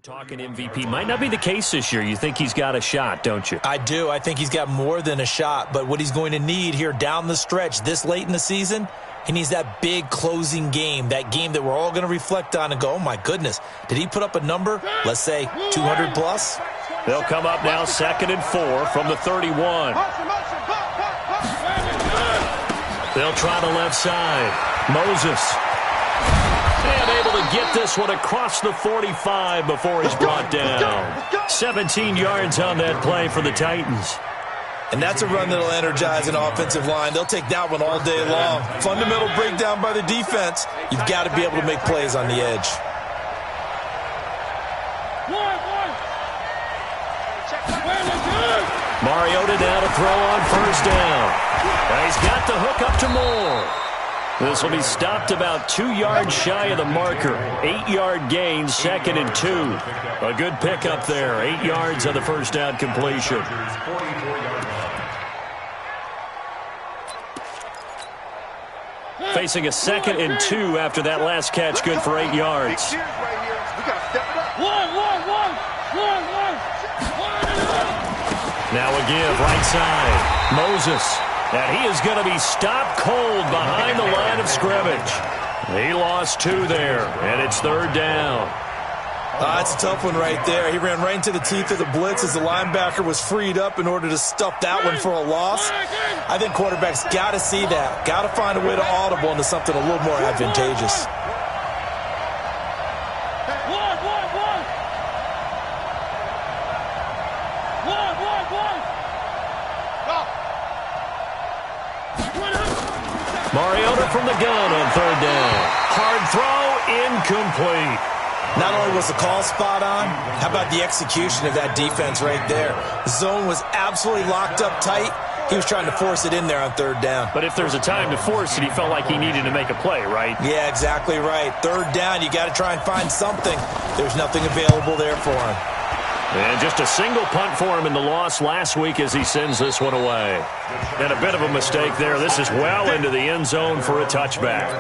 Talking MVP might not be the case this year. You think he's got a shot, don't you? I do. I think he's got more than a shot. But what he's going to need here down the stretch this late in the season, he needs that big closing game, that game that we're all going to reflect on and go, oh, my goodness, did he put up a number, let's say 200 plus? They'll come up now 2nd and 4 from the 31. They'll try the left side. Moses. And able to get this one across the 45 before he's brought down. 17 yards on that play for the Titans. And that's a run that'll energize an offensive line. They'll take that one all day long. Fundamental breakdown by the defense. You've got to be able to make plays on the edge. Mariota now to throw on first down. He's got the hook up to Moore. This will be stopped about 2 yards shy of the marker. 8-yard gain, 2nd and 2. A good pickup there. 8 yards on the first down completion. Facing a 2nd and 2 after that last catch, good for 8 yards. Now a give, right side. Moses. And he is going to be stopped cold behind the line of scrimmage. He lost 2 there, and it's 3rd down. That's a tough one right there. He ran right into the teeth of the blitz as the linebacker was freed up in order to stuff that one for a loss. I think quarterbacks got to see that. Got to find a way to audible into something a little more advantageous. Mariota from the gun on 3rd down. Hard throw, incomplete. Not only was the call spot on, how about the execution of that defense right there? The zone was absolutely locked up tight. He was trying to force it in there on 3rd down. But if there's a time to force it, he felt like he needed to make a play, right? Yeah, exactly right. 3rd down, you got to try and find something. There's nothing available there for him. And just a single punt for him in the loss last week as he sends this one away. And a bit of a mistake there. This is well into the end zone for a touchback.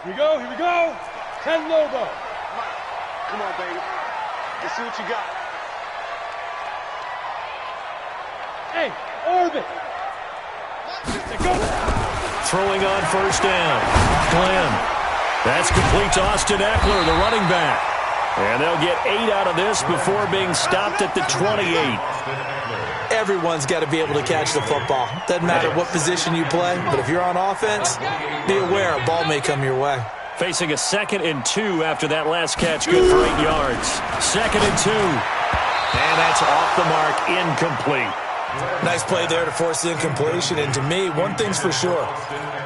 Here we go, here we go. 10 Lobo. Come on, baby. Let's see what you got. Hey, orbit. Go. Throwing on first down. Glenn. That's complete to Austin Eckler, the running back. And they'll get 8 out of this before being stopped at the 28. Everyone's got to be able to catch the football. Doesn't matter what position you play, but if you're on offense, be aware a ball may come your way. Facing a 2nd and 2 after that last catch, good for 8 yards. 2nd and 2. And that's off the mark, incomplete. Nice play there to force the incompletion. And to me, one thing's for sure.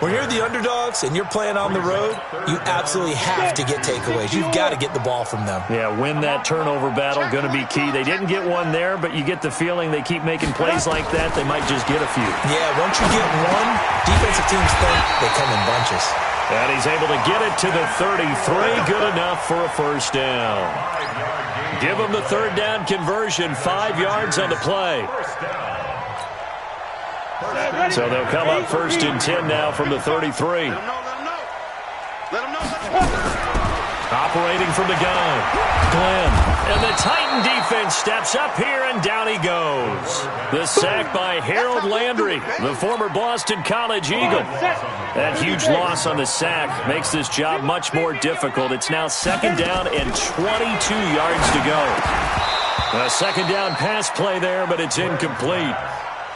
When you're the underdogs and you're playing on the road, you absolutely have to get takeaways. You've got to get the ball from them. Yeah, win that turnover battle, going to be key. They didn't get one there, but you get the feeling they keep making plays like that, they might just get a few. Yeah, once you get one, defensive teams think they come in bunches. And he's able to get it to the 33. Good enough for a first down. Give him the 3rd down conversion. 5 yards on the play. So they'll come up 1st and 10 now from the 33. Operating from the gun. Glenn. And the Titan defense steps up here, and down he goes. The sack by Harold Landry, the former Boston College Eagle. That huge loss on the sack makes this job much more difficult. It's now 2nd down and 22 yards to go. A 2nd down pass play there, but it's incomplete.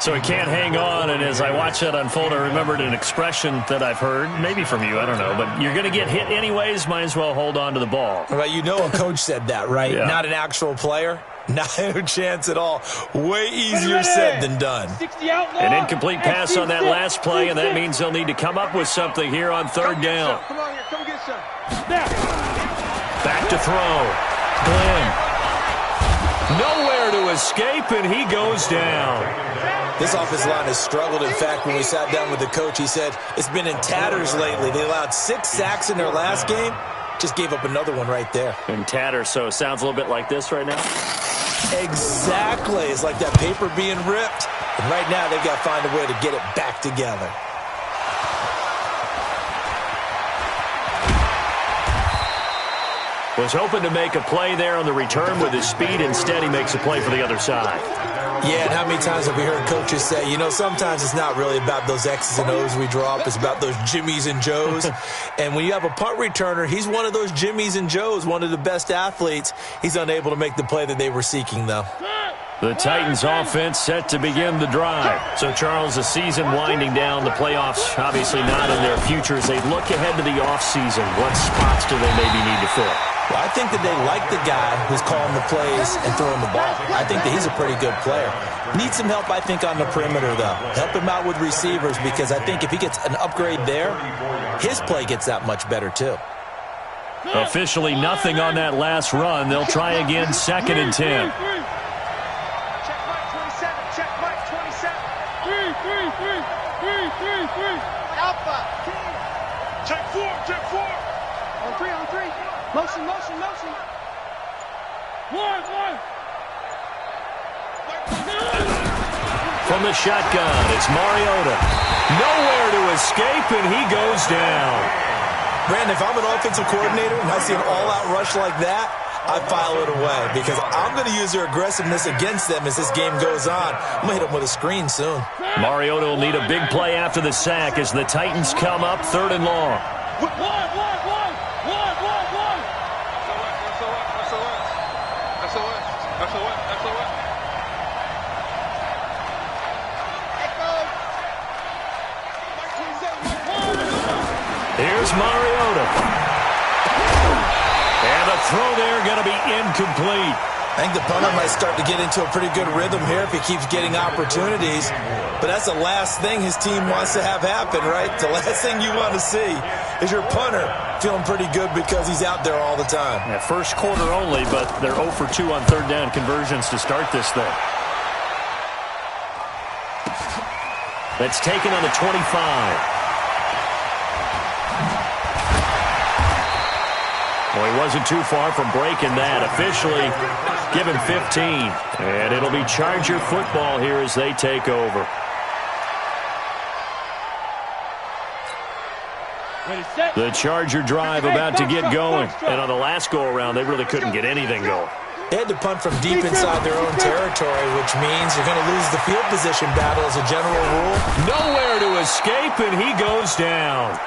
So he can't hang on, and as I watch that unfold, I remembered an expression that I've heard, maybe from you, I don't know, but you're going to get hit anyways, might as well hold on to the ball. Well, you know a coach said that, right? Yeah. Not an actual player. No chance at all. Way easier said than done. An incomplete pass on that last play, and that means they'll need to come up with something here on 3rd down. Come on here, come get some. Back to throw. Glenn. Nowhere to escape, and he goes down. This offensive line has struggled. In fact, when we sat down with the coach, he said it's been in tatters lately. They allowed 6 sacks in their last game. Just gave up another one right there. And tatter, so it sounds a little bit like this right now. Exactly. It's like that paper being ripped. And right now, they've got to find a way to get it back together. Was hoping to make a play there on the return with his speed. Instead, he makes a play for the other side. Yeah, and how many times have we heard coaches say, you know, sometimes it's not really about those X's and O's we draw up. It's about those Jimmies and Joes. And when you have a punt returner, he's one of those Jimmies and Joes, one of the best athletes. He's unable to make the play that they were seeking, though. The Titans offense set to begin the drive. So, Charles, the season winding down, the playoffs obviously not in their future. As they look ahead to the offseason, what spots do they maybe need to fill? Well, I think that they like the guy who's calling the plays and throwing the ball. I think that he's a pretty good player. Needs some help, I think, on the perimeter, though. Help him out with receivers, because I think if he gets an upgrade there, his play gets that much better, too. Officially nothing on that last run. They'll try again, 2nd and 10. Motion, motion, motion. One. From the shotgun, it's Mariota. Nowhere to escape, and he goes down. Brandon, if I'm an offensive coordinator and I see an all-out rush like that, I file it away, because I'm going to use their aggressiveness against them as this game goes on. I'm going to hit them with a screen soon. Mariota will need a big play after the sack as the Titans come up 3rd and long. One. Here's Mariota. And the throw there going to be incomplete. I think the punter might start to get into a pretty good rhythm here if he keeps getting opportunities. But that's the last thing his team wants to have happen, right? The last thing you want to see is your punter feeling pretty good because he's out there all the time. Yeah, first quarter only, but they're 0 for 2 on 3rd down conversions to start this thing. That's taken on the 25. Well, he wasn't too far from breaking that. Officially given 15. And it'll be Charger football here as they take over. The Charger drive about to get going. And on the last go-around, they really couldn't get anything going. They had to punt from deep inside their own territory, which means you're going to lose the field position battle as a general rule. Nowhere to escape, and he goes down.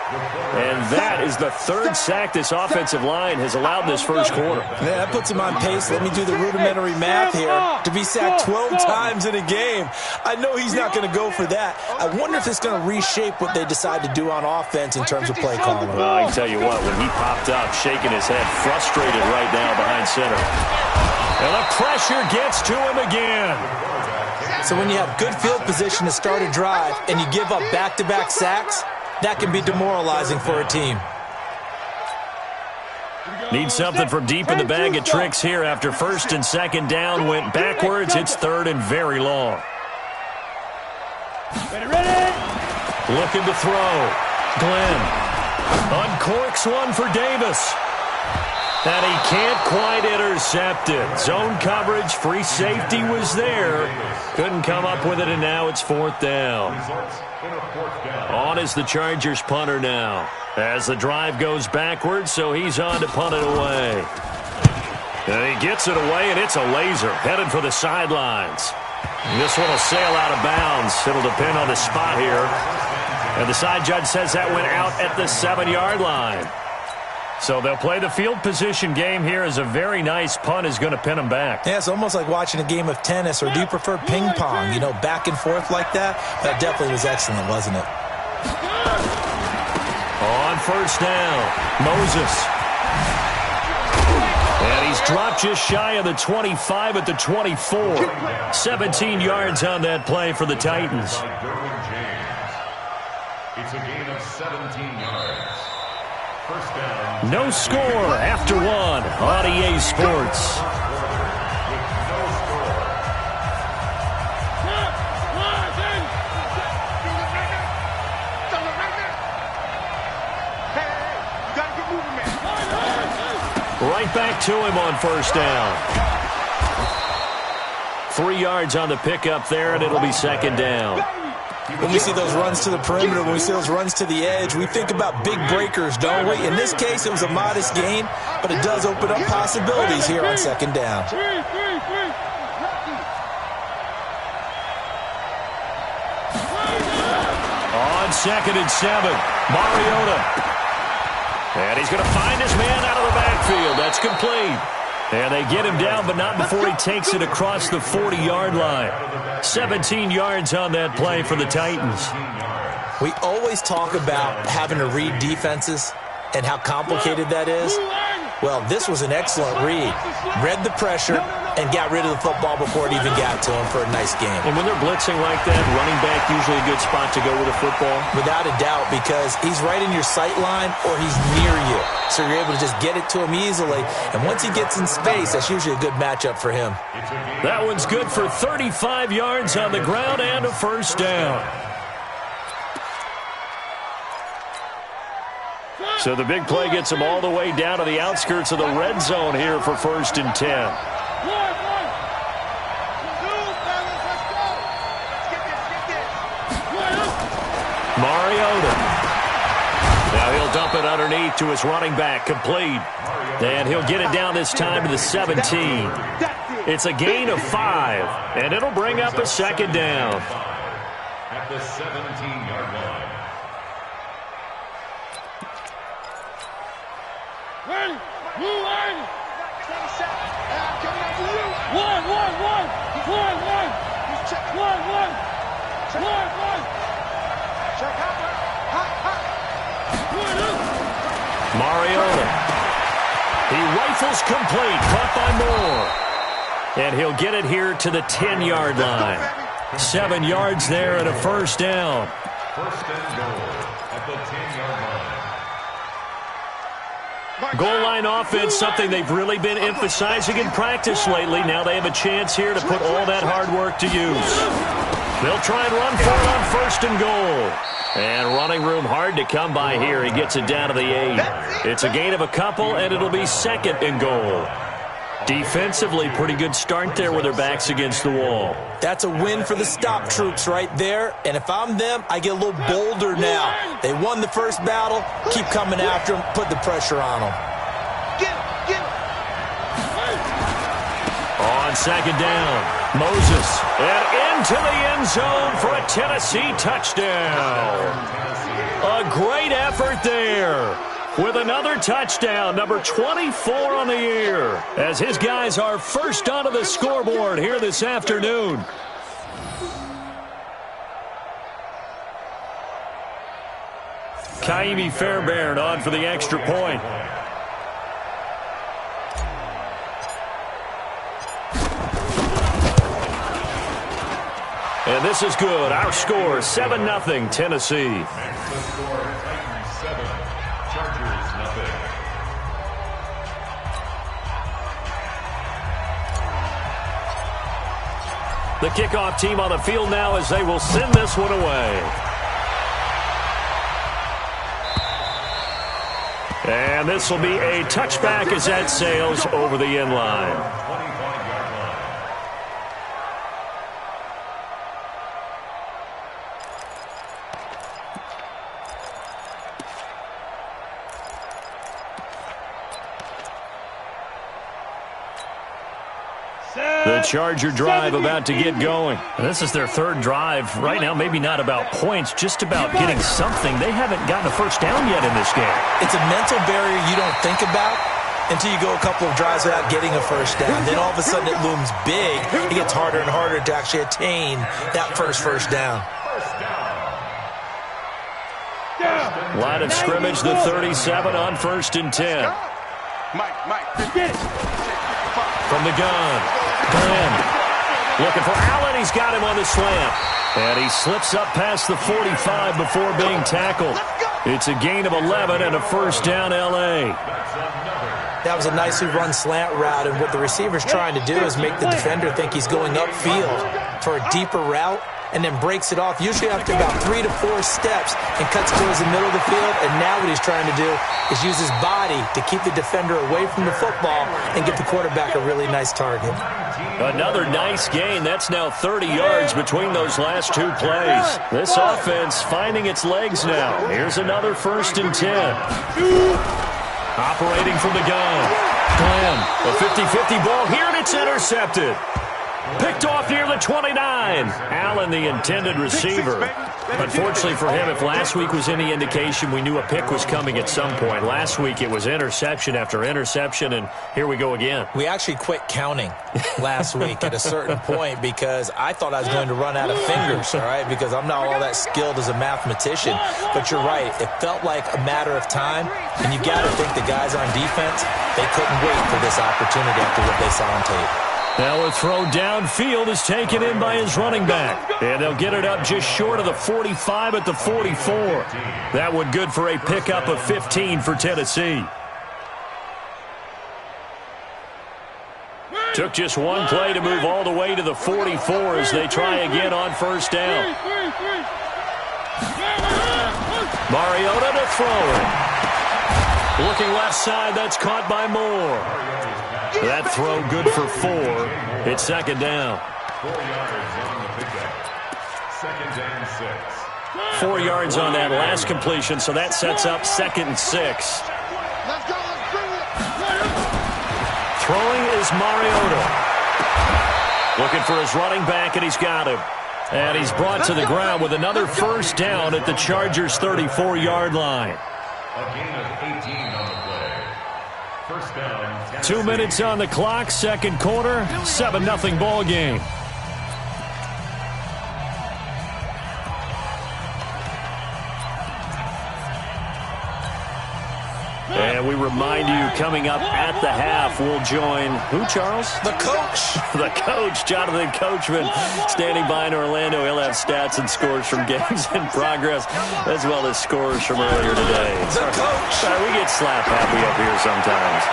And that is the 3rd sack this offensive line has allowed this first quarter. Yeah, that puts him on pace. Let me do the rudimentary math here. To be sacked 12 times in a game. I know he's not going to go for that. I wonder if it's going to reshape what they decide to do on offense in terms of play calling. Well, I can tell you what, when he popped up, shaking his head, frustrated right now behind center. And the pressure gets to him again. So when you have good field position to start a drive and you give up back-to-back sacks, that can be demoralizing for a team. Need something from deep in the bag of tricks here after 1st and 2nd down went backwards. It's 3rd and very long. Ready? Looking to throw. Glenn uncorks one for Davis. And he can't quite intercept it. Zone coverage, free safety was there. Couldn't come up with it, and now it's 4th down. On is the Chargers punter now. As the drive goes backwards, so he's on to punt it away. And he gets it away, and it's a laser. Headed for the sidelines. And this one will sail out of bounds. It'll depend on the spot here. And the side judge says that went out at the 7-yard line. So they'll play the field position game here as a very nice punt is going to pin them back. Yeah, it's almost like watching a game of tennis, or do you prefer ping pong? You know, back and forth like that? That definitely was excellent, wasn't it? On 1st down, Moses. And he's dropped just shy of the 25 at the 24. 17 yards on that play for the Titans. It's a gain of 17 yards. First down. No score after 1 on EA Sports. Right back to him on first down. 3 yards on the pickup there, and it'll be second down. When we see those runs to the perimeter, when we see those runs to the edge, we think about big breakers, don't we? In this case, it was a modest gain, but it does open up possibilities here on second down. On 2nd and 7, Mariota. And he's going to find his man out of the backfield. That's complete. And they get him down, but not before he takes it across the 40-yard line. 17 yards on that play for the Titans. We always talk about having to read defenses and how complicated that is. Well, this was an excellent read. Read the pressure and got rid of the football before it even got to him for a nice game. And when they're blitzing like that, running back usually a good spot to go with a football? Without a doubt, because he's right in your sight line or he's near you. So you're able to just get it to him easily. And once he gets in space, that's usually a good matchup for him. That one's good for 35 yards on the ground and a first down. So the big play gets him all the way down to the outskirts of the red zone here for 1st and 10. Mariota. Now he'll dump it underneath to his running back, complete. And he'll get it down this time to the 17. It's a gain of 5, and it'll bring up a second down. At the 17-yard line. Mariota. He rifles complete, caught by Moore. And he'll get it here to the 10-yard line. 7 yards there and a first down. First and goal at the 10-yard line. Goal line offense, something they've really been emphasizing in practice lately. Now they have a chance here to put all that hard work to use. They'll try and run for it on 1st and goal. And running room hard to come by here. He gets it down to the 8. It's a gain of a couple, and it'll be 2nd and goal. Defensively, pretty good start there with their backs against the wall. That's a win for the stop troops right there. And if I'm them, I get a little bolder now. They won the first battle. Keep coming after them. Put the pressure on them. On 2nd down, Moses. And into the end zone for a Tennessee touchdown. A great effort there. With another touchdown, number 24 on the year, as his guys are first onto the scoreboard here this afternoon. Kaimi Fairbairn on for the extra point. And this is good. Our score, 7-0, Tennessee. Next to score, Titans 7, Chargers nothing. The kickoff team on the field now as they will send this one away. And this will be a touchback as that sails over the end line. 25-yard line. The Charger drive about to get going. This is their 3rd drive. Right now, maybe not about points, just about getting something. They haven't gotten a first down yet in this game. It's a mental barrier you don't think about until you go a couple of drives without getting a first down. Then all of a sudden it looms big. It gets harder and harder to actually attain that first down. Line of scrimmage, the 37 on 1st and 10. From the gun, Glenn looking for Allen. He's got him on the slant. And he slips up past the 45 before being tackled. It's a gain of 11 and a first down, L.A. That was a nicely run slant route, and what the receiver's trying to do is make the defender think he's going upfield for a deeper route, and then breaks it off, usually after about 3 to 4 steps, and cuts towards the middle of the field. And now what he's trying to do is use his body to keep the defender away from the football and get the quarterback a really nice target. Another nice gain. That's now 30 yards between those last 2 plays. This offense finding its legs now. Here's another 1st and 10. Operating from the gun. Glenn, a 50-50 ball here, and it's intercepted. Picked off near the 29. Allen, the intended receiver. Unfortunately for him, if last week was any indication, we knew a pick was coming at some point. Last week it was interception after interception, and here we go again. We actually quit counting last week at a certain point because I thought I was going to run out of fingers, all right, because I'm not all that skilled as a mathematician. But you're right. It felt like a matter of time, and you got to think the guys on defense, they couldn't wait for this opportunity after what they saw on tape. Now a throw downfield is taken in by his running back. And they'll get it up just short of the 45 at the 44. That one good for a pickup of 15 for Tennessee. Took just one play to move all the way to the 44 as they try again on 1st down. Mariota to throw it. Looking left side, that's caught by Moore. That throw good for 4. It's 2nd down. 4 yards on the pickup. 2nd and 6. 4 yards on that last completion, so that sets up 2nd and 6. Throwing is Mariota. Looking for his running back, and he's got him. And he's brought to the ground with another 1st down at the Chargers' 34-yard line. A gain of 18 on the play. 1st down. 2 minutes on the clock, 2nd quarter, 7-0 ball game. And we remind you, coming up at the half, we'll join who, Charles? The coach. The coach, Jonathan Coachman, standing by in Orlando. He'll have stats and scores from games in progress, as well as scores from earlier today. The coach. We get slap happy up here sometimes.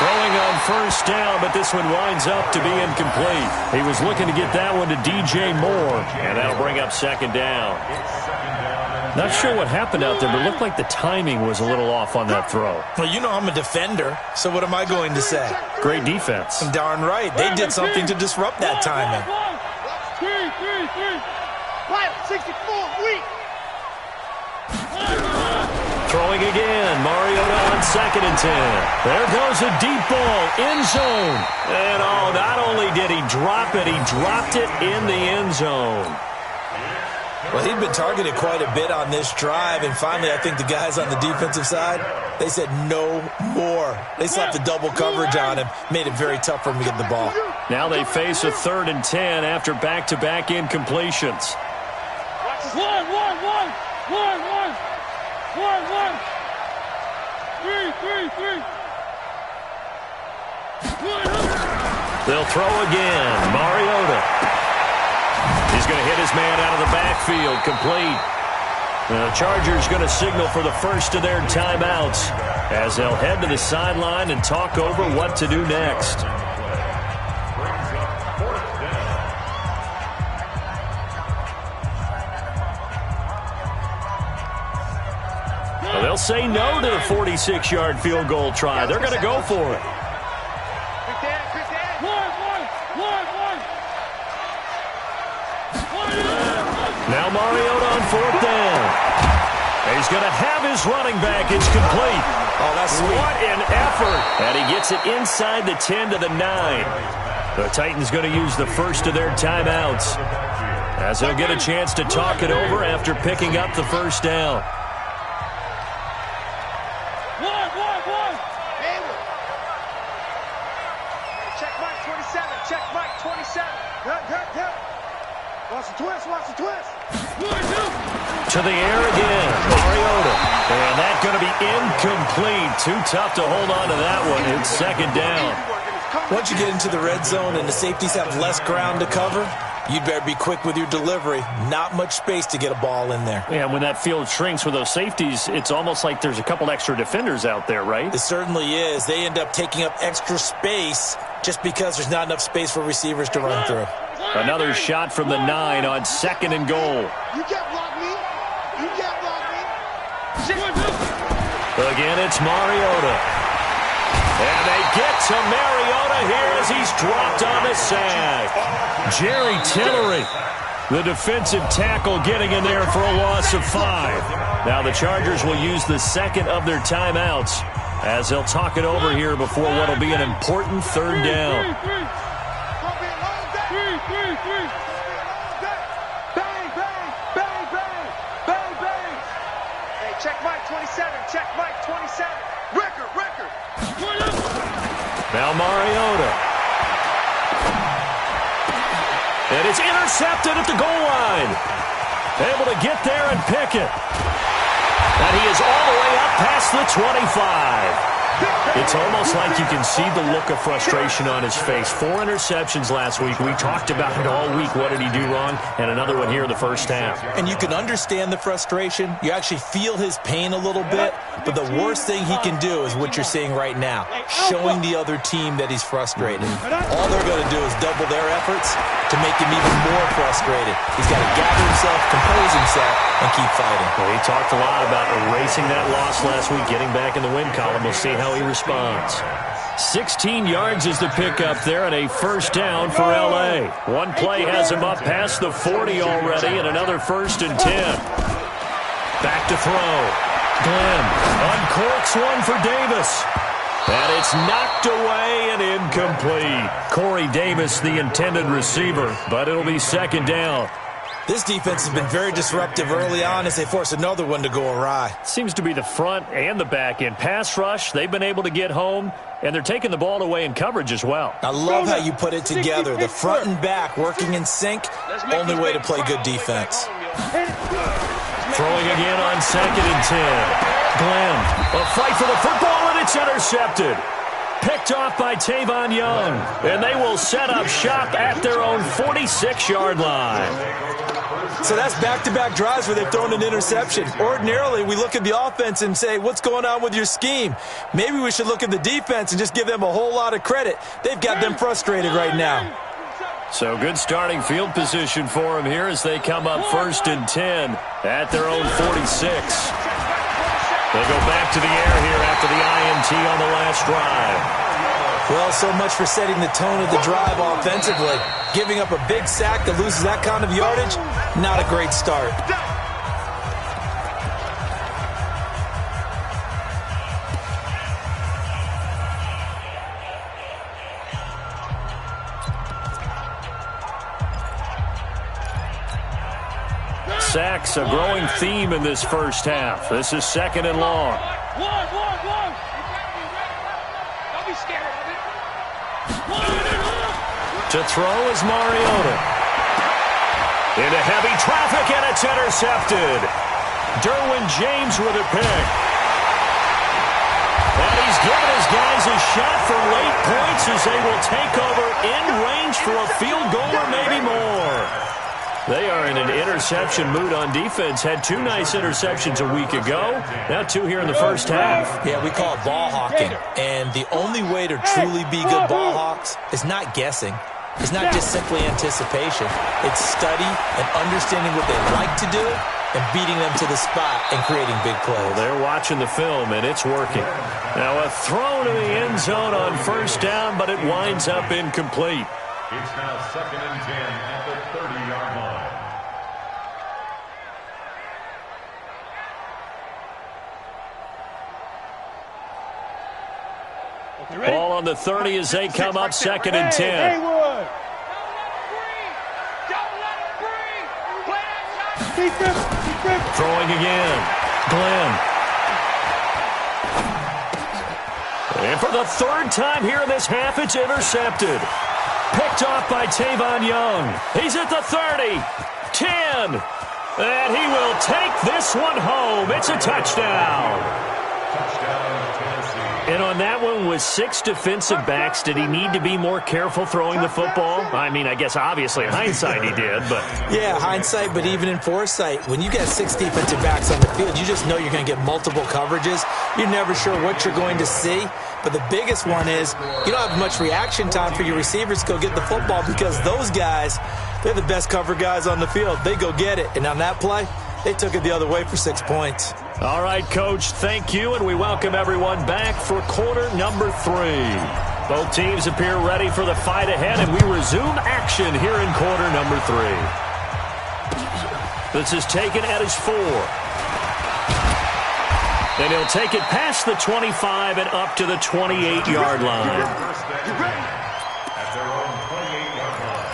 Throwing on 1st down, but this one winds up to be incomplete. He was looking to get that one to DJ Moore, and that'll bring up 2nd down. Not sure what happened out there, but it looked like the timing was a little off on that throw. Well, you know I'm a defender, so what am I going to say? Great defense. Darn right. They did something to disrupt that timing. 64, weak. Throwing again, Mariota on 2nd and 10. There goes a deep ball, end zone. And not only did he drop it, he dropped it in the end zone. Well, he'd been targeted quite a bit on this drive, and finally I think the guys on the defensive side, they said no more. They slapped the double coverage on him, made it very tough for him to get the ball. Now they face a 3rd and 10 after back-to-back incompletions. One. 3. They'll throw again. Mariota. He's going to hit his man out of the backfield. Complete. The Chargers going to signal for the first of their timeouts as they'll head to the sideline and talk over what to do next. They'll say no to the 46-yard field goal try. They're going to go for it. Now Mariota on 4th down. He's going to have his running back. It's complete. Oh, that's sweet. What an effort. And he gets it inside the 10 to the 9. The Titans going to use the first of their timeouts as they'll get a chance to talk it over after picking up the 1st down. Watch the twist. To the air again, Mariota. And that's going to be incomplete. Too tough to hold on to that one. It's 2nd down. Once you get into the red zone and the safeties have less ground to cover, you'd better be quick with your delivery. Not much space to get a ball in there. Yeah, when that field shrinks with those safeties, it's almost like there's a couple extra defenders out there, right? It certainly is. They end up taking up extra space just because there's not enough space for receivers to run through. Another shot from the 9 on 2nd and goal. You can't block me. You can't block me. Again, it's Mariota. And they get to Mariota here as he's dropped on the sack. Jerry Tillery, the defensive tackle, getting in there for a loss of 5. Now the Chargers will use the second of their timeouts as they'll talk it over here before what will be an important 3rd down. Check Mike 27. Check Mike 27. Record. Now Mariota. And it's intercepted at the goal line. Able to get there and pick it. And he is all the way up past the 25. It's almost like you can see the look of frustration on his face. 4 interceptions last week. We talked about it all week. What did he do wrong? And another one here in the first half. And you can understand the frustration. You actually feel his pain a little bit. But the worst thing he can do is what you're seeing right now, showing the other team that he's frustrated. All they're going to do is double their efforts to make him even more frustrated. He's got to gather himself, compose himself, and keep fighting. Well, he talked a lot about erasing that loss last week, getting back in the win column. We'll see how he responds. 16 yards is the pickup there and a 1st down for L.A. One play has him up past the 40 already and another 1st and 10. Back to throw. Glenn uncorks one for Davis. And it's knocked away and incomplete. Corey Davis, the intended receiver, but it'll be 2nd down. This defense has been very disruptive early on as they force another one to go awry. Seems to be the front and the back end. Pass rush, they've been able to get home, and they're taking the ball away in coverage as well. I love how you put it together. The front and back working in sync, only way to play good defense. Throwing again on 2nd and 10. Glenn, a fight for the football, and it's intercepted. Picked off by Tavon Young, and they will set up shop at their own 46-yard line. So that's back-to-back drives where they've thrown an interception. Ordinarily, we look at the offense and say, what's going on with your scheme? Maybe we should look at the defense and just give them a whole lot of credit. They've got them frustrated right now. So good starting field position for them here as they come up 1st and 10 at their own 46. They'll go back to the air here after the INT on the last drive. Well, so much for setting the tone of the drive offensively. Giving up a big sack that loses that kind of yardage, not a great start. Sacks, a growing theme in this first half. This is 2nd and long. Don't be scared of it. To throw is Mariota. Into heavy traffic, and it's intercepted. Derwin James with a pick. And he's given his guys a shot for late points as they will take over in range for a field goal or maybe more. They are in an interception mood on defense. Had 2 nice interceptions a week ago. Now 2 here in the first half. Yeah, we call it ball hawking. And the only way to truly be good ball hawks is not guessing. It's not just simply anticipation. It's study and understanding what they like to do and beating them to the spot and creating big plays. Well, they're watching the film, and it's working. Now a throw to the end zone on 1st down, but it winds up incomplete. It's now 2nd and 10 at the 30-yard line. Ball on the 30 as they come up 2nd and 10. Throwing again. Glenn. And for the 3rd time here in this half, it's intercepted. Picked off by Tavon Young. He's at the 30, 10, and he will take this one home. It's a touchdown. Touchdown, Tennessee. And on that one, with 6 defensive backs, did he need to be more careful throwing the football? I mean, I guess obviously in hindsight he did, but... Yeah, hindsight, but even in foresight, when you got 6 defensive backs on the field, you just know you're going to get multiple coverages. You're never sure what you're going to see. But the biggest one is you don't have much reaction time for your receivers to go get the football because those guys, they're the best cover guys on the field. They go get it. And on that play, they took it the other way for 6 points. All right, Coach, thank you, and we welcome everyone back for quarter number 3. Both teams appear ready for the fight ahead, and we resume action here in quarter number 3. This is taken at his 4. And he'll take it past the 25 and up to the 28-yard line. At their own 28-yard line.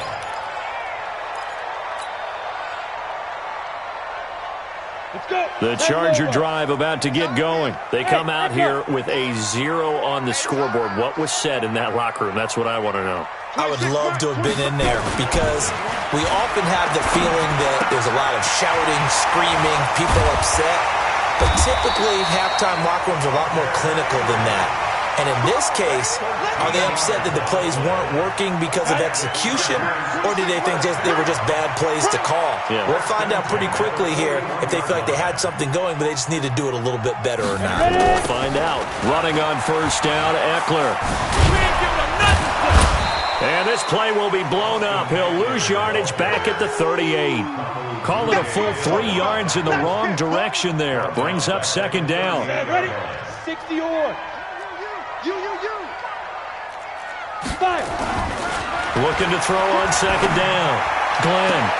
Let's go. The Charger drive about to get going. They come out here with a 0 on the scoreboard. What was said in that locker room? That's what I want to know. I would love to have been in there because we often have the feeling that there's a lot of shouting, screaming, people upset. But typically, halftime locker rooms are a lot more clinical than that. And in this case, are they upset that the plays weren't working because of execution, or did they think they were just bad plays to call? Yeah. We'll find out pretty quickly here if they feel like they had something going, but they just need to do it a little bit better or not. We'll find out. Running on first down, Eckler. And this play will be blown up. He'll lose yardage back at the 38. Call it a full 3 yards in the wrong direction there. Brings up second down. Ready? 60 on. You. Fire. Looking to throw on second down. Glenn.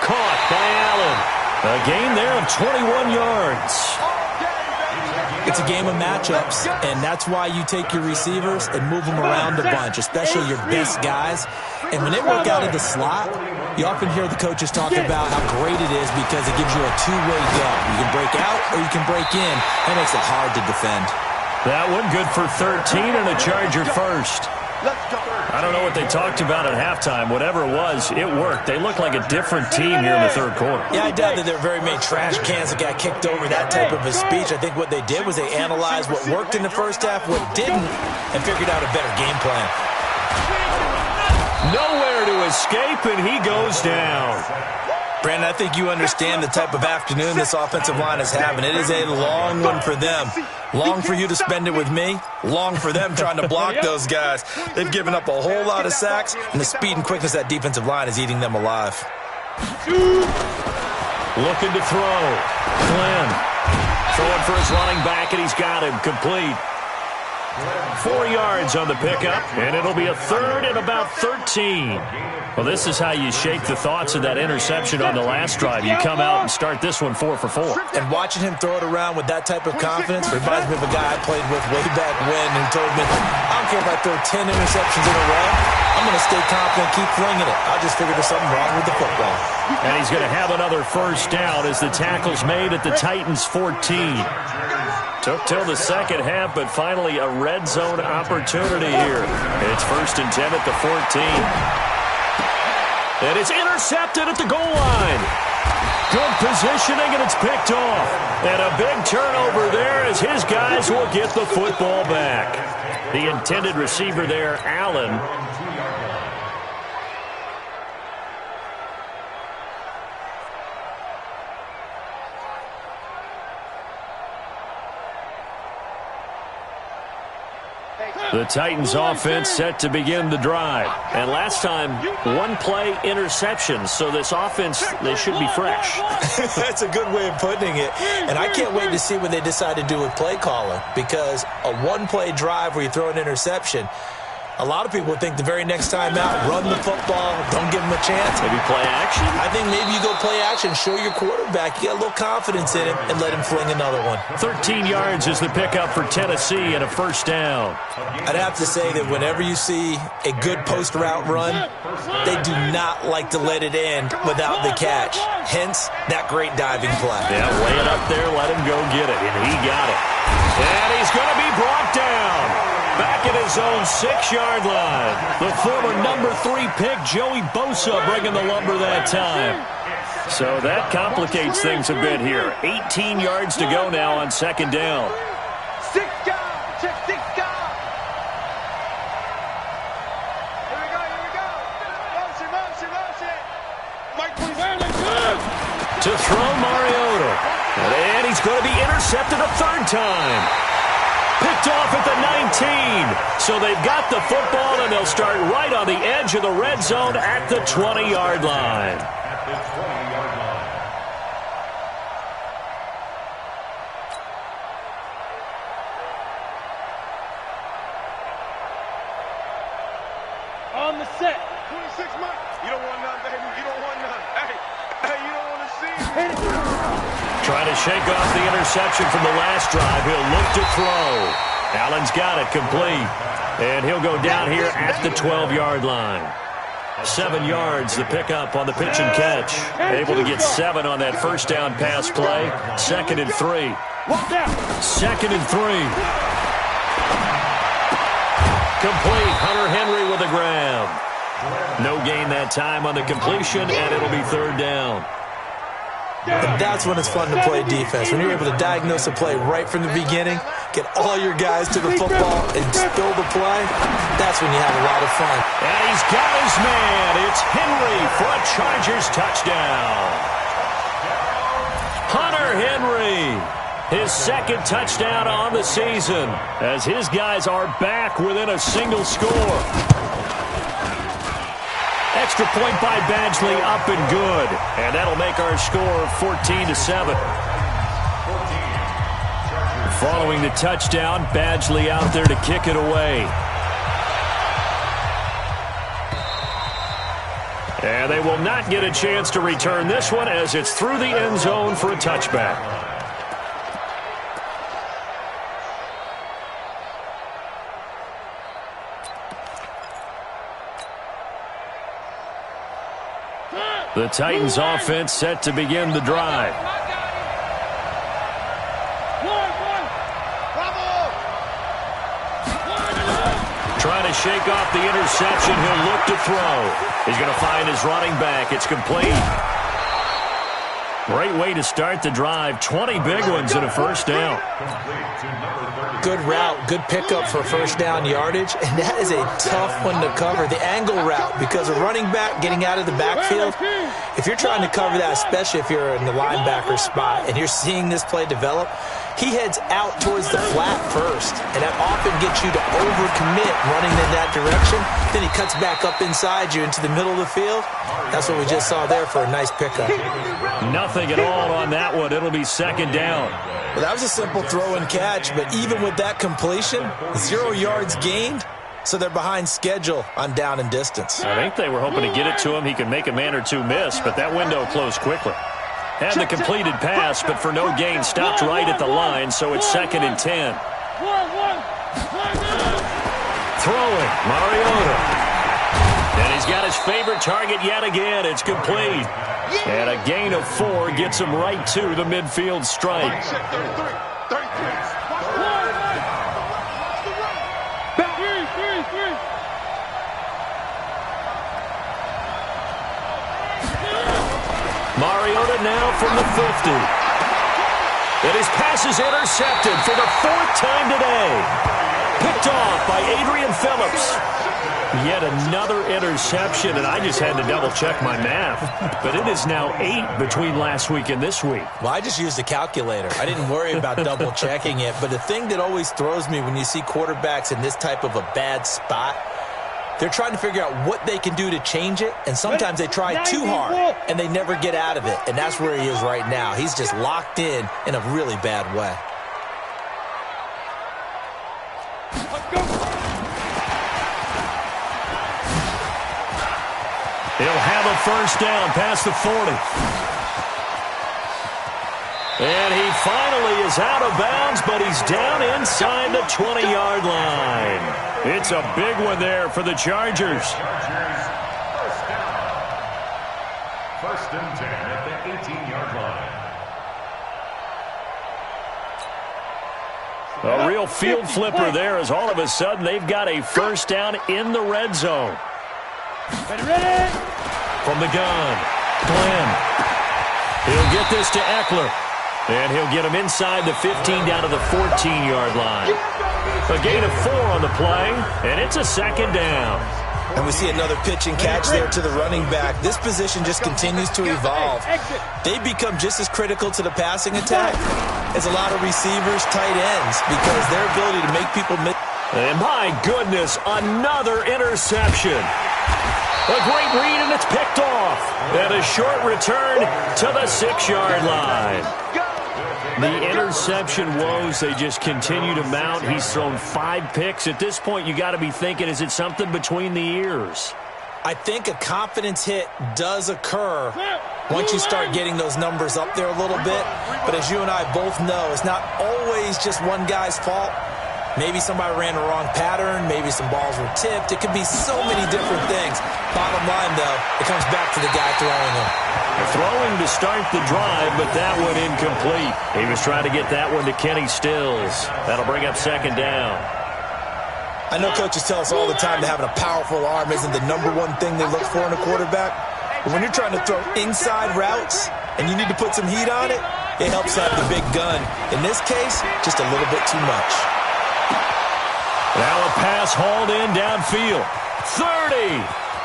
Caught by Allen. A gain there of 21 yards. It's a game of matchups, and that's why you take your receivers and move them around a bunch, especially your best guys. And when they work out of the slot, you often hear the coaches talk about how great it is because it gives you a two-way go. You can break out or you can break in. That makes it hard to defend. That one good for 13 and a Charger first. I don't know what they talked about at halftime. Whatever it was, it worked. They look like a different team here in the third quarter. Yeah, I doubt that there are very many trash cans that got kicked over, that type of a speech. I think what they did was they analyzed what worked in the first half, what didn't, and figured out a better game plan. Nowhere to escape, and he goes down. Brandon, I think you understand the type of afternoon this offensive line is having. It is a long one for them. Long for you to spend it with me. Long for them trying to block those guys. They've given up a whole lot of sacks, and the speed and quickness of that defensive line is eating them alive. Looking to throw. Glenn. Throwing for his running back, and he's got him complete. 4 yards on the pickup, and it'll be a third and about 13. Well, this is how you shake the thoughts of that interception on the last drive. You come out and start this one 4 for 4. And watching him throw it around with that type of confidence reminds me of a guy I played with way back when who told me, I don't care if I throw 10 interceptions in a row. I'm going to stay confident, keep flinging it. I just figured there's something wrong with the football. And he's going to have another first down as the tackle's made at the Titans 14. Took till the second half, but finally a red zone opportunity here. It's 1st and 10 at the 14. And it's intercepted at the goal line. Good positioning, and it's picked off. And a big turnover there as his guys will get the football back. The intended receiver there, Allen. The Titans offense set to begin the drive. And last time, one play interception. So this offense, they should be fresh. That's a good way of putting it. And I can't wait to see what they decide to do with play calling. Because a one-play drive where you throw an interception, a lot of people think the very next time out, run the football, don't give them a chance. Maybe play action? I think maybe you go play action, show your quarterback, you got a little confidence in him, and let him fling another one. 13 yards is the pickup for Tennessee and a first down. I'd have to say that whenever you see a good post route run, they do not like to let it end without the catch. Hence, that great diving play. Yeah, lay it up there, let him go get it, and he got it. And he's going to be brought down. Back at his own 6-yard line. The former number 3 pick, Joey Bosa, bringing the lumber that time. So that complicates things a bit here. 18 yards to go now on second down. 6 guys. Check 6 guys. Here we go. Motion. Mike, very good. To throw Mariota. And he's going to be intercepted a third time. Picked off at the 19. So they've got the football, and they'll start right on the edge of the red zone at the 20-yard line. At the 20-yard line. On the set. 26 months. You don't want none, baby. You don't want none. Hey, you don't want to see me. Trying to shake off the interception from the last drive. He'll look to throw. Allen's got it complete. And he'll go down here at the 12-yard line. 7 yards, the pickup on the pitch and catch. Able to get 7 on that first down pass play. 2nd and 3. 2nd and 3. Complete. Hunter Henry with a grab. No gain that time on the completion, and it'll be 3rd down. And that's when it's fun to play defense. When you're able to diagnose a play right from the beginning, get all your guys to the football, and spill the play, that's when you have a lot of fun. And he's got his man. It's Henry for a Chargers touchdown. Hunter Henry, his 2nd touchdown on the season, as his guys are back within a single score. Extra point by Badgley, up and good. And that'll make our score 14-7. Following the touchdown, Badgley out there to kick it away. And they will not get a chance to return this one as it's through the end zone for a touchback. The Titans offense set to begin the drive. Trying to shake off the interception. He'll look to throw. He's going to find his running back. It's complete. Great way to start the drive. 20 big ones and a first down. Good route, good pickup for first down yardage, and that is a tough one to cover. The angle route, because a running back getting out of the backfield, if you're trying to cover that, especially if you're in the linebacker spot and you're seeing this play develop, he heads out towards the flat first, and that often gets you to overcommit running in that direction. Then he cuts back up inside you into the middle of the field. That's what we just saw there for a nice pickup. Nothing at all on that one. It'll be 2nd down. Well, that was a simple throw and catch, but even with that completion, 0 yards gained, so they're behind schedule on down and distance. I think they were hoping to get it to him. He could make a man or two miss, but that window closed quickly. Had the completed pass, but for no gain, stopped right at the line, so it's 2nd and 10. Throwing, Mariota. And he's got his favorite target yet again. It's complete. And a gain of 4 gets him right to the midfield stripe. Mariota now from the 50. And his pass is intercepted for the 4th time today. Picked off by Adrian Phillips. Yet another interception, and I just had to double-check my math. But it is now 8 between last week and this week. Well, I just used a calculator. I didn't worry about double-checking it. But the thing that always throws me when you see quarterbacks in this type of a bad spot, they're trying to figure out what they can do to change it, and sometimes they try too hard, and they never get out of it. And that's where he is right now. He's just locked in a really bad way. He'll have a first down past the 40. And he finally is out of bounds, but he's down inside the 20-yard line. It's a big one there for the Chargers. First and 10 at the 18-yard line. A real field flipper there, as all of a sudden they've got a first down in the red zone. Ready? From the gun, Glenn. He'll get this to Eckler. And he'll get him inside the 15 down to the 14-yard line. A gain of 4 on the play, and it's a 2nd down. And we see another pitch and catch there to the running back. This position just continues to evolve. They become just as critical to the passing attack is a lot of receivers, tight ends, because their ability to make people miss. And my goodness, another interception. A great read, and it's picked off. And a short return to the 6-yard line. The interception woes, they just continue to mount. He's thrown 5 picks. At this point, you got to be thinking, is it something between the ears? I think a confidence hit does occur once you start getting those numbers up there a little bit. But as you and I both know, it's not always just one guy's fault. Maybe somebody ran the wrong pattern. Maybe some balls were tipped. It could be so many different things. Bottom line, though, it comes back to the guy throwing them. Throwing to start the drive, but that one incomplete. He was trying to get that one to Kenny Stills. That'll bring up 2nd down. I know coaches tell us all the time that having a powerful arm isn't the #1 thing they look for in a quarterback. But when you're trying to throw inside routes and you need to put some heat on it, it helps have the big gun. In this case, just a little bit too much. Now a pass hauled in downfield. 30,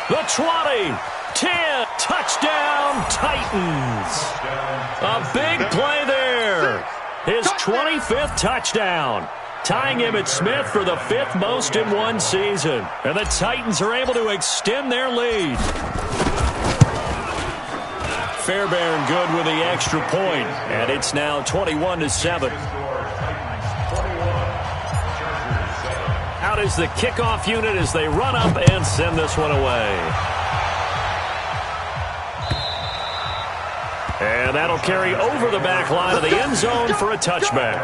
the 20, 10, touchdown Titans. A big play there. His 25th touchdown. Tying Emmitt Smith for the 5th most in one season. And the Titans are able to extend their lead. Fairbairn good with the extra point. And it's now 21-7. Out is the kickoff unit as they run up and send this one away. And that'll carry over the back line of the end zone for a touchback.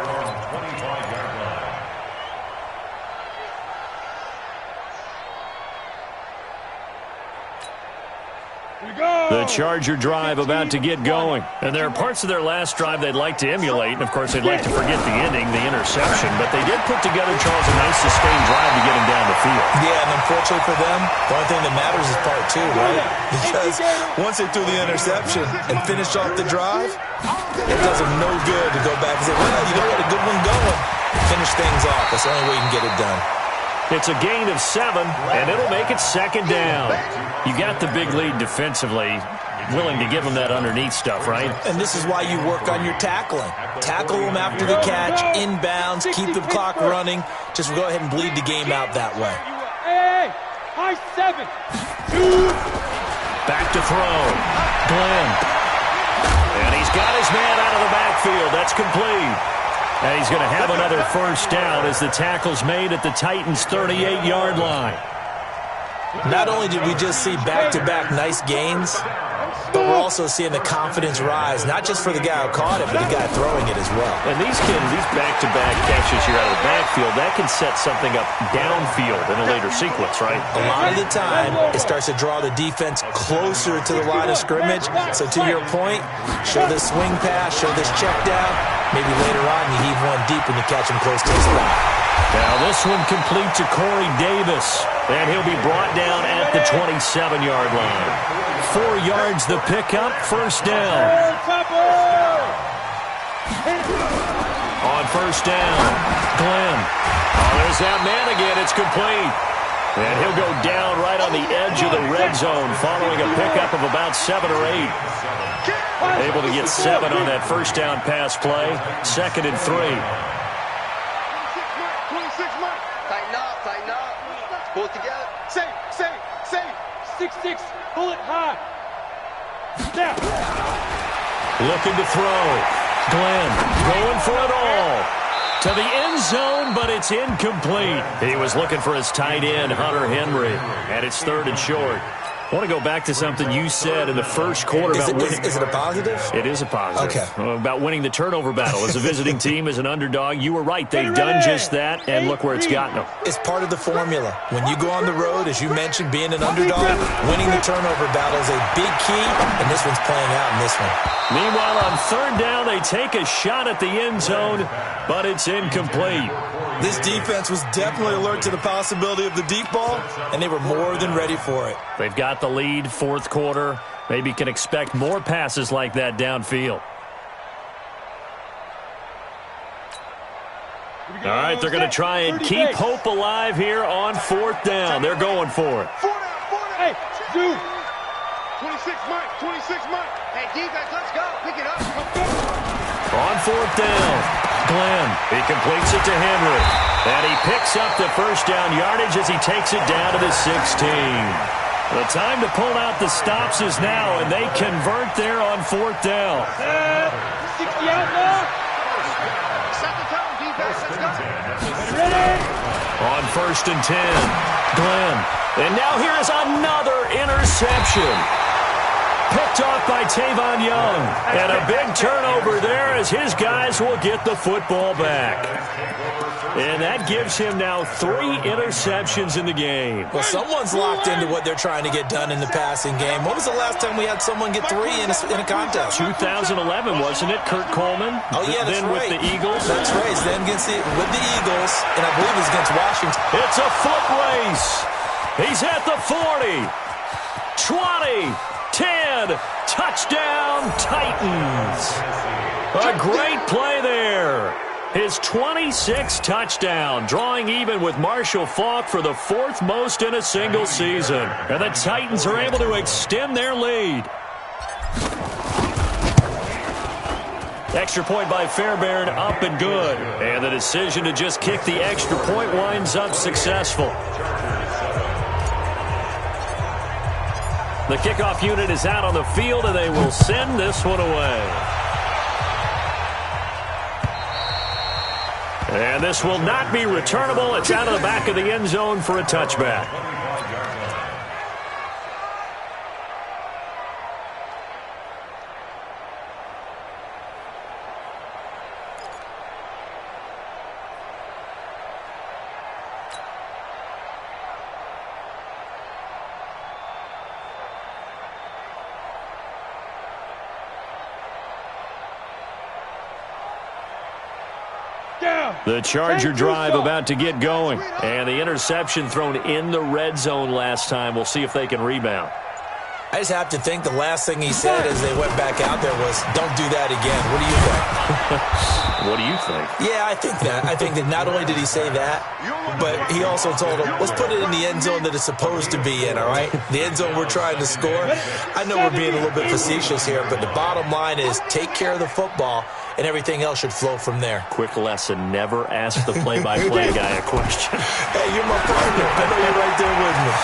The Charger drive about to get going. And there are parts of their last drive they'd like to emulate. And, of course, they'd like to forget the ending, the interception. But they did put together, Charles, a nice sustained drive to get him down the field. Yeah, and unfortunately for them, the only thing that matters is part 2, right? Because once they threw the interception and finished off the drive, it does them no good to go back and say, well, you got a good one going. Finish things off. That's the only way you can get it done. It's a gain of 7, and it'll make it 2nd down. You got the big lead defensively, willing to give them that underneath stuff, right? And this is why you work on your tackling. Tackle them after the catch, inbounds, keep the clock running. Just go ahead and bleed the game out that way. Hey, high 7. Back to throw. Glenn. And he's got his man out of the backfield. That's complete. And he's going to have another 1st down as the tackle's made at the Titans' 38-yard line. Not only did we just see back-to-back nice gains, but we're also seeing the confidence rise, not just for the guy who caught it, but the guy throwing it as well. And these back-to-back catches here out of the backfield, that can set something up downfield in a later sequence, right? A lot of the time, it starts to draw the defense closer to the line of scrimmage. So to your point, show this swing pass, show this check down. Maybe later on you heave one deep when you catch him close to the spot. Now this one complete to Corey Davis, and he'll be brought down at the 27-yard line. 4 yards the pickup, 1st down. On 1st down, Glenn. Oh, there's that man again. It's complete. And he'll go down right on the edge of the red zone following a pickup of about 7 or 8. Able to get 7 on that 1st down pass play. 2nd and 3. 26 months. Tighten up. Pull it together. Safe. 6-6, pull it high. Snap. Looking to throw. Glenn going for it all. To the end zone, but it's incomplete. He was looking for his tight end, Hunter Henry, and it's 3rd and short. I want to go back to something you said in the first quarter about winning. Is it a positive? It is a positive. Okay. About winning the turnover battle. As a visiting team, as an underdog, you were right. They've done just that, and look where it's gotten them. It's part of the formula. When you go on the road, as you mentioned, being an underdog, winning the turnover battle is a big key, and this one's playing out in this one. Meanwhile, on 3rd down, they take a shot at the end zone, but it's incomplete. This defense was definitely alert to the possibility of the deep ball, and they were more than ready for it. They've got the lead, 4th quarter. Maybe can expect more passes like that downfield. All right, they're going to try and keep hope alive here on 4th down. They're going for it. Hey, dude. 26 Mike. 26 Mike. Hey, defense, let's go. Pick it up. On fourth down, Glenn. He completes it to Henry. And he picks up the first down yardage as he takes it down to the 16. The time to pull out the stops is now, and they convert there on fourth down. 60 out now. Set the tone, defense, let's go. Ready? On first and 10, Glenn. And now here is another interception. Picked off by Tavon Young. And a big turnover there as his guys will get the football back. And that gives him now 3 interceptions in the game. Well, someone's locked into what they're trying to get done in the passing game. When was the last time we had someone get 3 in a contest? 2011, wasn't it, Kurt Coleman? Oh, yeah, that's then right. With the Eagles. That's right. Then with the Eagles, and I believe it was against Washington. It's a foot race. He's at the 40, 20, 10, touchdown Titans. A great play there. His 26th touchdown, drawing even with Marshall Faulk for the 4th most in a single season. And the Titans are able to extend their lead. Extra point by Fairbairn, up and good. And the decision to just kick the extra point winds up successful. The kickoff unit is out on the field, and they will send this one away. And this will not be returnable. It's out of the back of the end zone for a touchback. The Charger drive about to get going. And the interception thrown in the red zone last time. We'll see if they can rebound. I just have to think the last thing he said as they went back out there was, don't do that again. What do you think? What do you think? Yeah, I think that. I think that not only did he say that, but he also told him, let's put it in the end zone that it's supposed to be in, all right? The end zone we're trying to score. I know we're being a little bit facetious here, but the bottom line is take care of the football, and everything else should flow from there. Quick lesson, never ask the play-by-play guy a question. Hey, you're my partner. I know you're right there with me.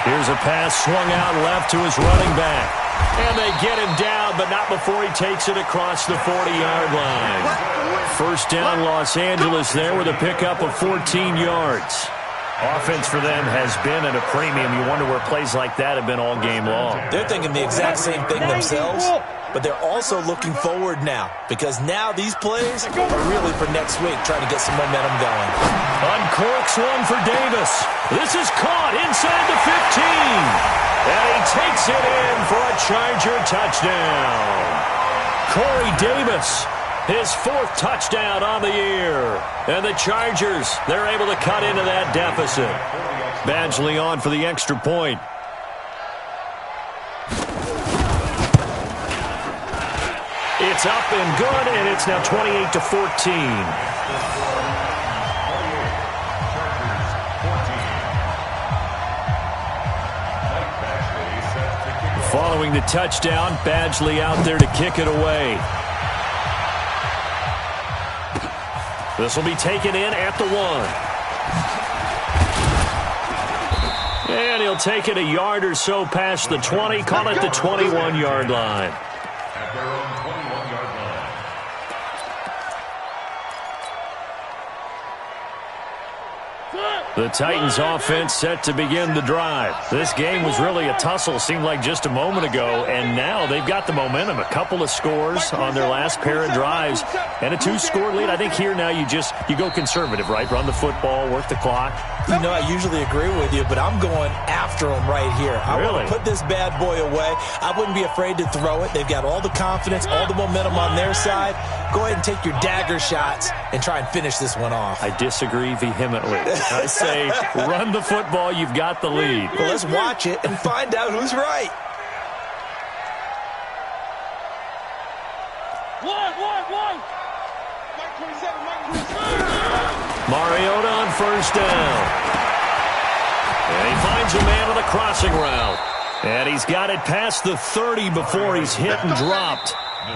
Here's a pass swung out left to his running back. And they get him down, but not before he takes it across the 40-yard line. First down, Los Angeles there with a pickup of 14 yards. Offense for them has been at a premium. You wonder where plays like that have been all game long. They're thinking the exact same thing themselves, but they're also looking forward now because now these plays are really for next week, trying to get some momentum going. Uncorks one for Davis. This is caught inside the 15. And he takes it in for a Charger touchdown. Corey Davis, his 4th touchdown on the year. And the Chargers, they're able to cut into that deficit. Badgley on for the extra point. It's up and good, and it's now 28-14. Following the touchdown, Badgley out there to kick it away. This will be taken in at the 1. And he'll take it a yard or so past the 20, call it the 21-yard line. At their own 21-yard line. The Titans offense set to begin the drive. This game was really a tussle, seemed like just a moment ago, and now they've got the momentum. A couple of scores on their last pair of drives and a 2-score lead. I think here now you go conservative, right? Run the football, work the clock. You know, I usually agree with you, but I'm going after them right here. I want to put this bad boy away. I wouldn't be afraid to throw it. They've got all the confidence, all the momentum on their side. Go ahead and take your dagger shots and try and finish this one off. I disagree vehemently. I say run the football. You've got the lead. Well, let's watch it and find out who's right. One. Mike 27, Mike 27. Mariota on first down. And he finds a man on the crossing route. And he's got it past the 30 before he's hit and dropped.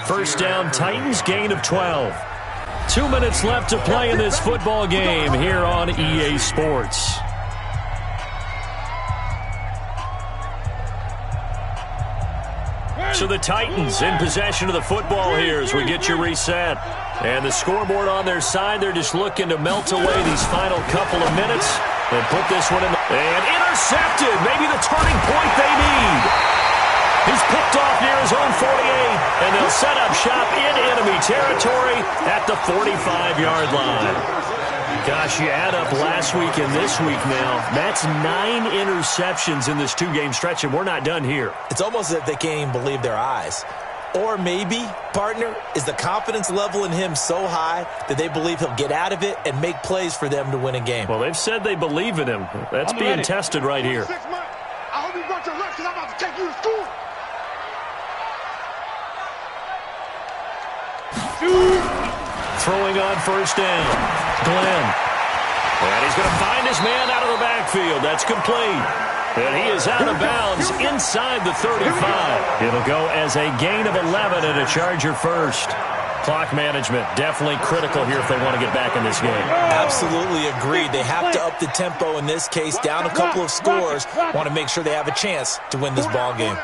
First down, Titans, gain of 12. 2 minutes left to play in this football game here on EA Sports. So the Titans in possession of the football here as we get you reset. And the scoreboard on their side, they're just looking to melt away these final couple of minutes and put this one in. And intercepted, maybe the turning point they need. He's picked off near his own 48, and they'll set up shop in enemy territory at the 45-yard line. Gosh, you add up last week and this week now. That's 9 interceptions in this 2-game stretch, and we're not done here. It's almost as if they can't even believe their eyes. Or maybe, partner, is the confidence level in him so high that they believe he'll get out of it and make plays for them to win a game. Well, they've said they believe in him. That's being tested right here. 6 months. I hope you brought your lunch because I'm about to take you to school. Throwing on first down. Glenn. And he's going to find his man out of the backfield. That's complete. And he is out of bounds inside the 35. It'll go as a gain of 11 and a Charger first. Clock management definitely critical here if they want to get back in this game. Absolutely agreed. They have to up the tempo in this case. Down a couple of scores. Want to make sure they have a chance to win this ball game.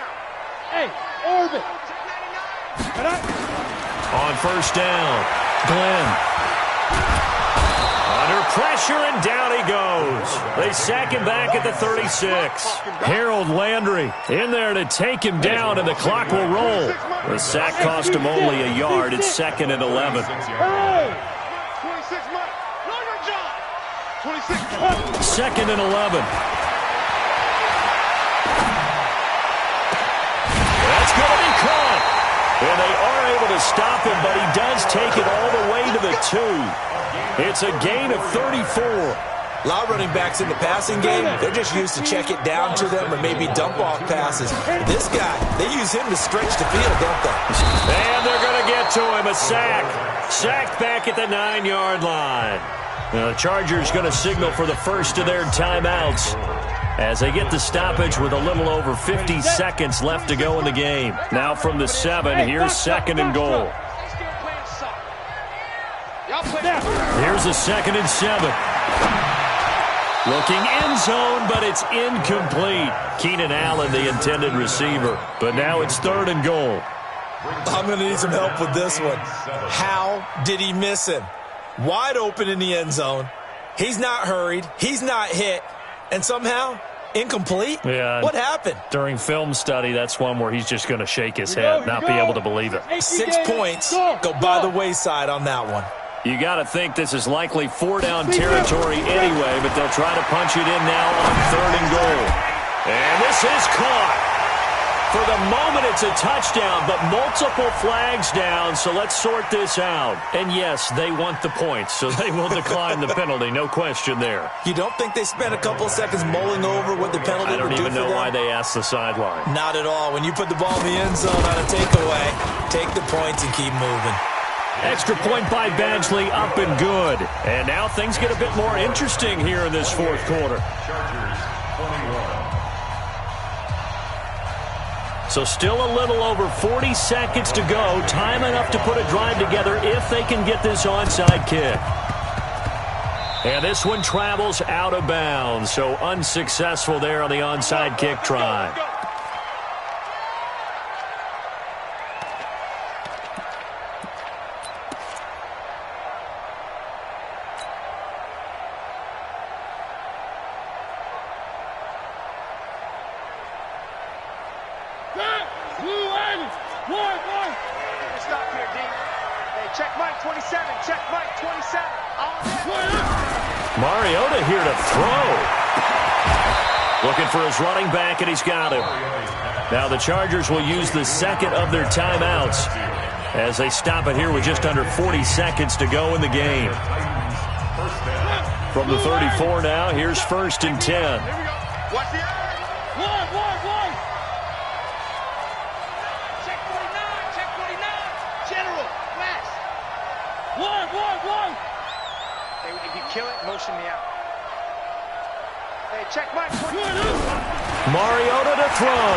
Hey, orbit. On first down, Glenn. Under pressure, and down he goes. They sack him back at the 36. Harold Landry in there to take him down, and the clock will roll. The sack cost him only a yard. It's 2nd and 11. 26 months. Know your job. 26. 2nd and 11. That's going to be caught. And they are able to stop him, but he does take it all the way to the 2. It's a gain of 34. A lot of running backs in the passing game, they're just used to check it down to them or maybe dump off passes. This guy, they use him to stretch the field, don't they? And they're going to get to him. A sack. Sacked back at the 9-yard line. Now the Chargers going to signal for the first of their timeouts as they get the stoppage with a little over 50 seconds left to go in the game. Now from the 7, here's 2nd and goal. Here's a 2nd and 7. Looking end zone, but it's incomplete. Keenan Allen, the intended receiver. But now it's 3rd and goal. I'm going to need some help with this one. How did he miss him? Wide open in the end zone. He's not hurried. He's not hit. And somehow, incomplete? Yeah. What happened? During film study, that's one where he's just going to shake his head, not be able to believe it. 6 points go by the wayside on that one. You got to think this is likely 4-down territory anyway, but they'll try to punch it in now on 3rd and goal. And this is caught. For the moment, it's a touchdown, but multiple flags down, so let's sort this out. And yes, they want the points, so they will decline the penalty, no question there. You don't think they spent a couple of seconds mulling over what the penalty would do for them? I don't even know why they asked the sideline. Not at all. When you put the ball in the end zone on a takeaway, take the points and keep moving. Extra point by Badgley, up and good. And now things get a bit more interesting here in this 4th quarter. Chargers 21. So still a little over 40 seconds to go. Time enough to put a drive together if they can get this onside kick. And this one travels out of bounds, so unsuccessful there on the onside kick try. Stop here, D. Hey, check Mike 27. Check Mike 27. Mariota here to throw. Looking for his running back, and he's got him. Now the Chargers will use the 2nd of their timeouts as they stop it here with just under 40 seconds to go in the game. From the 34 now, here's 1st and 10. Here we go. Watch the eye. One. Check 49. Check 49. General. Max. One. Hey, if you kill it, motion me out. Hey, check Mike 49. Mariota to throw.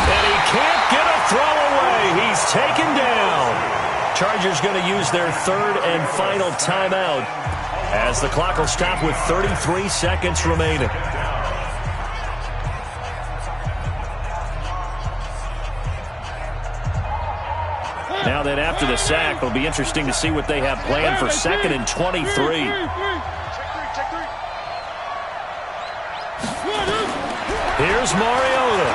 And he can't get a throw away. He's taken down. Chargers going to use their third and final timeout as the clock will stop with 33 seconds remaining. Now then, after the sack, it'll be interesting to see what they have planned for 2nd and 23. Here's Mariota.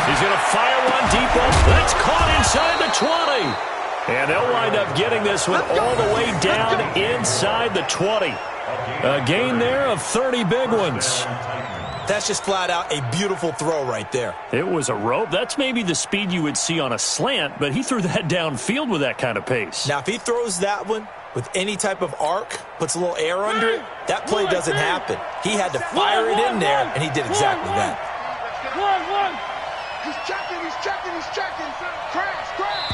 He's going to fire one deep. That's caught inside the 20. And they'll wind up getting this one all the way down inside the 20. A gain there of 30 big ones. That's just flat out a beautiful throw right there. It was a rope. That's maybe the speed you would see on a slant, but he threw that downfield with that kind of pace. Now, if he throws that one with any type of arc, puts a little air under it, that play doesn't happen. He had to fire it in there, and he did exactly that. He's checking, he's checking, he's checking. Crash, crash.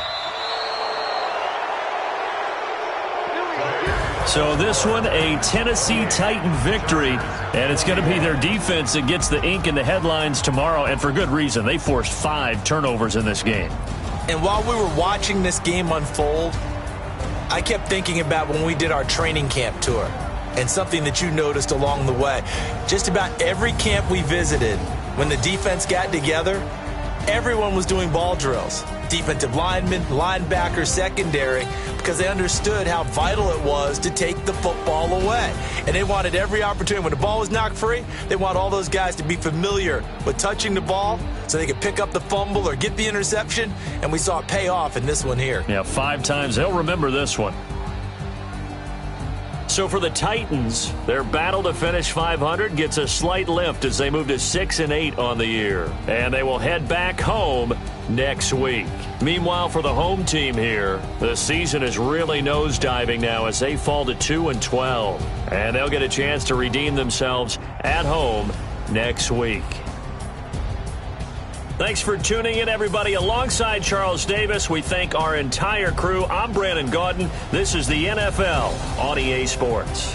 So this one, a Tennessee Titan victory, and it's going to be their defense that gets the ink in the headlines tomorrow, and for good reason. They forced 5 turnovers in this game. And while we were watching this game unfold, I kept thinking about when we did our training camp tour and something that you noticed along the way. Just about every camp we visited, when the defense got together, everyone was doing ball drills. Defensive linemen, linebackers, secondary, because they understood how vital it was to take the football away. And they wanted every opportunity. When the ball was knocked free, they want all those guys to be familiar with touching the ball so they could pick up the fumble or get the interception. And we saw it pay off in this one here. Yeah, 5 times. They'll remember this one. So for the Titans, their battle to finish 500 gets a slight lift as they move to 6-8 on the year. And they will head back home next week. Meanwhile, for the home team here, the season is really nosediving now as they fall to 2-12. And they'll get a chance to redeem themselves at home next week. Thanks for tuning in, everybody. Alongside Charles Davis, we thank our entire crew. I'm Brandon Gaudin. This is the NFL on EA Sports.